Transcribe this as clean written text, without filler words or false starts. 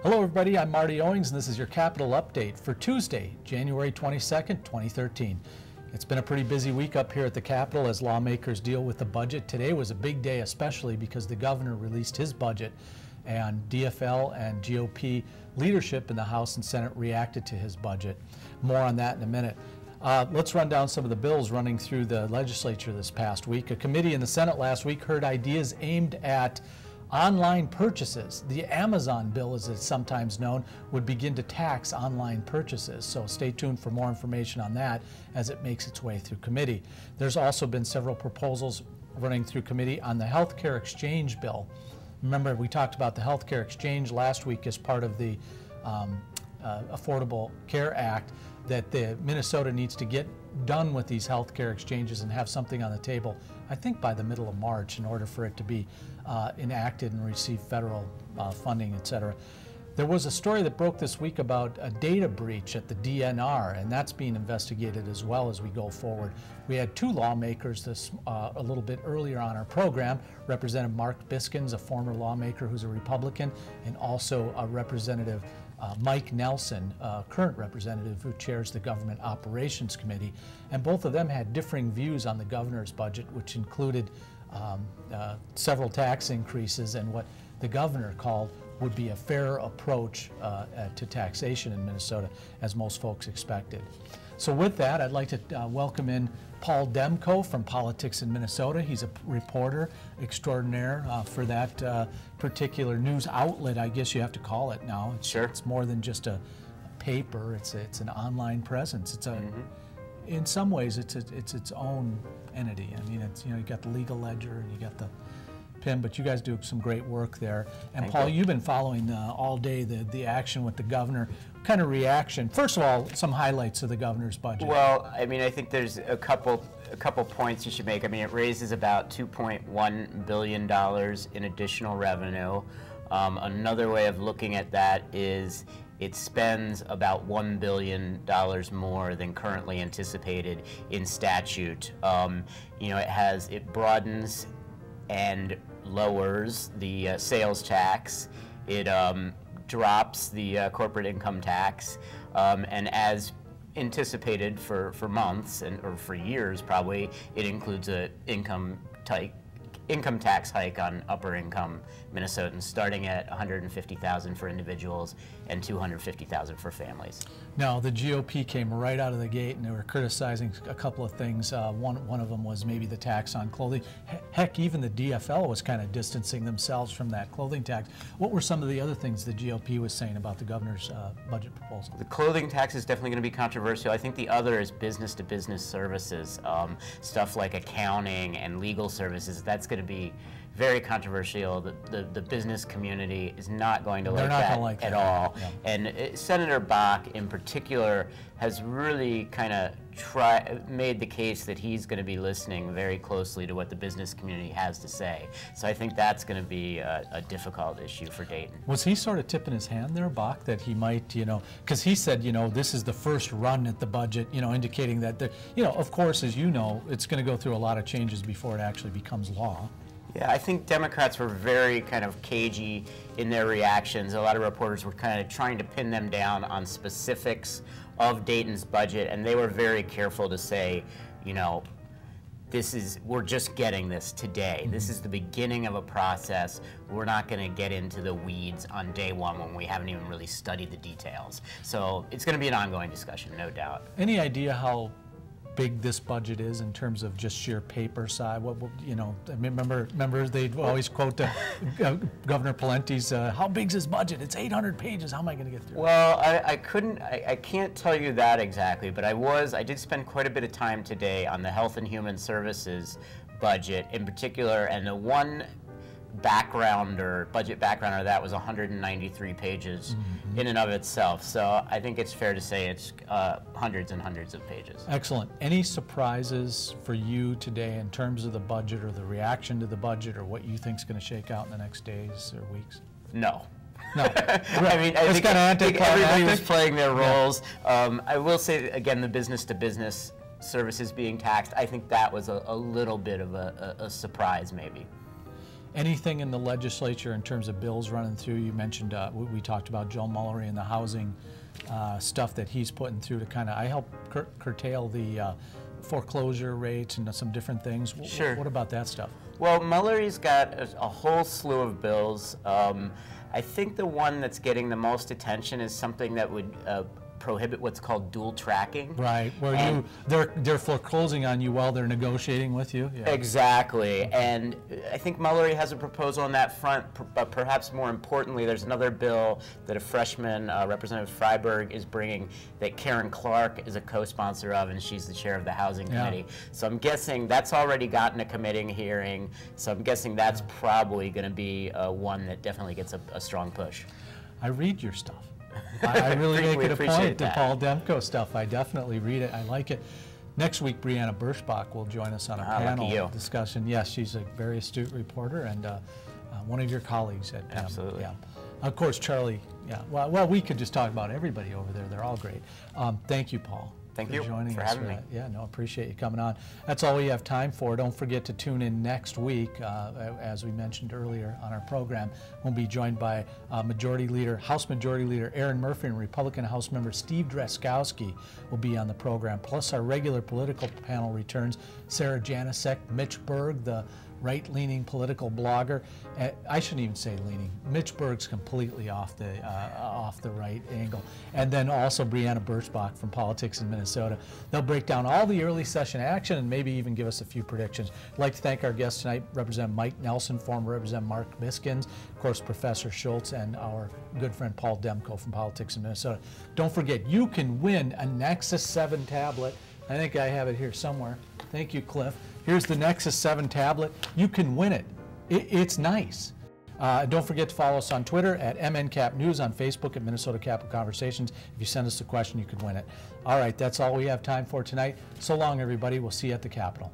Hello everybody, I'm Marty Owings and this is your Capital Update for Tuesday, January 22nd, 2013. It's been a pretty busy week up here at the Capitol as lawmakers deal with the budget. Today was a big day especially because the governor released his budget and DFL and GOP leadership in the House and Senate reacted to his budget. More on that in a minute. Let's run down some of the bills running through the legislature this past week. A committee in the Senate last week heard ideas aimed at online purchases. The Amazon bill, as it's sometimes known, would begin to tax online purchases. So stay tuned for more information on that as it makes its way through committee. There's also been several proposals running through committee on the healthcare exchange bill. Remember, we talked about the healthcare exchange last week as part of the Affordable Care Act, that Minnesota needs to get done with these healthcare exchanges and have something on the table, I think by the middle of March, in order for it to be enacted and receive federal funding, etc. There was a story that broke this week about a data breach at the DNR, and that's being investigated as well as we go forward. We had two lawmakers a little bit earlier on our program, Representative Mark Biskins, a former lawmaker who's a Republican, and also a Representative Mike Nelson, current representative who chairs the Government Operations Committee, and both of them had differing views on the governor's budget, which included several tax increases and what the governor called would be a fair approach to taxation in Minnesota, as most folks expected. So with that, I'd like to welcome in Paul Demko from Politics in Minnesota. He's a reporter extraordinaire for that particular news outlet, I guess you have to call it now. It's more than just a paper. It's an online presence. It's a, in some ways, it's its own entity. I mean, it's, you got the legal ledger and you got the PIM, but you guys do some great work there. And Paul, you've been following all day the action with the governor. What kind of reaction? First of all, some highlights of the governor's budget. Well, I mean, I think there's a couple points you should make. I mean, it raises about $2.1 billion in additional revenue. Another way of looking at that is it spends about $1 billion more than currently anticipated in statute. It broadens and lowers the sales tax. It drops the corporate income tax, and as anticipated for months or for years probably, it includes a income tax hike on upper income Minnesotans, starting at $150,000 for individuals and $250,000 for families. Now, the GOP came right out of the gate and they were criticizing a couple of things. One of them was maybe the tax on clothing. Heck, even the DFL was kind of distancing themselves from that clothing tax. What were some of the other things the GOP was saying about the governor's budget proposal? The clothing tax is definitely going to be controversial. I think the other is business-to-business services, stuff like accounting and legal services. That's going to be very controversial. The business community is not going to like that at all. Yeah. And Senator Bach in particular has really kind of made the case that he's going to be listening very closely to what the business community has to say. So I think that's going to be a difficult issue for Dayton. Was he sort of tipping his hand there, Bach, that he might, because he said, this is the first run at the budget, indicating that, of course, as you know, it's going to go through a lot of changes before it actually becomes law. Yeah, I think Democrats were very kind of cagey in their reactions. A lot of reporters were kind of trying to pin them down on specifics of Dayton's budget, and they were very careful to say, we're just getting this today. This is the beginning of a process. We're not going to get into the weeds on day one when we haven't even really studied the details. So it's going to be an ongoing discussion, no doubt. Any idea how big this budget is in terms of just sheer paper size? Remember they'd always quote Governor Palente's, how big's his budget? It's 800 pages. How am I going to get through it? Well, I can't tell you that exactly, but I did spend quite a bit of time today on the Health and Human Services budget in particular, and the one budget backgrounder that was 193 pages in and of itself. So I think it's fair to say it's hundreds and hundreds of pages. Excellent. Any surprises for you today in terms of the budget or the reaction to the budget or what you think is going to shake out in the next days or weeks? No. No. I think everybody was playing their roles. Yeah. I will say, again, the business-to-business services being taxed, I think that was a little bit of a surprise maybe. anything in the legislature in terms of bills running through? You mentioned, we talked about Joe Mullery and the housing stuff that he's putting through to kind of, I help curtail the foreclosure rates and some different things. Sure. What about that stuff? Well, Mullery's got a whole slew of bills. I think the one that's getting the most attention is something that would prohibit what's called dual tracking. Right, where they're foreclosing on you while they're negotiating with you. Yeah. Exactly, and I think Mullery has a proposal on that front, but perhaps more importantly, there's another bill that a freshman, Representative Freiberg, is bringing that Karen Clark is a co-sponsor of, and she's the chair of the Housing Committee. So I'm guessing that's already gotten a committee hearing, so I'm guessing that's probably going to be one that definitely gets a strong push. I read your stuff. I really make it a point, the Paul Demko stuff. I definitely read it. I like it. Next week, Brianna Birschbach will join us on a panel discussion. Yes, she's a very astute reporter and one of your colleagues at PEM. Absolutely. Yeah. Of course, Charlie. Yeah. Well, we could just talk about everybody over there. They're all great. Thank you, Paul. Thank you joining for us. having me. Yeah, no, appreciate you coming on. That's all we have time for. Don't forget to tune in next week. As we mentioned earlier on our program, we'll be joined by House Majority Leader Aaron Murphy and Republican House Member Steve Drazkowski will be on the program. Plus, our regular political panel returns. Sarah Janicek, Mitch Berg, the right-leaning political blogger. I shouldn't even say leaning. Mitch Berg's completely off the right angle. And then also Brianna Birschbach from Politics in Minnesota. They'll break down all the early session action and maybe even give us a few predictions. I'd like to thank our guests tonight, Representative Mike Nelson, former Representative Mark Miskins, of course Professor Schultz, and our good friend Paul Demko from Politics in Minnesota. Don't forget, you can win a Nexus 7 tablet. I think I have it here somewhere. Thank you, Cliff. Here's the Nexus 7 tablet. You can win it. It's nice. Don't forget to follow us on Twitter at MNCap News, on Facebook at Minnesota Capital Conversations. If you send us a question, you could win it. All right, that's all we have time for tonight. So long, everybody. We'll see you at the Capitol.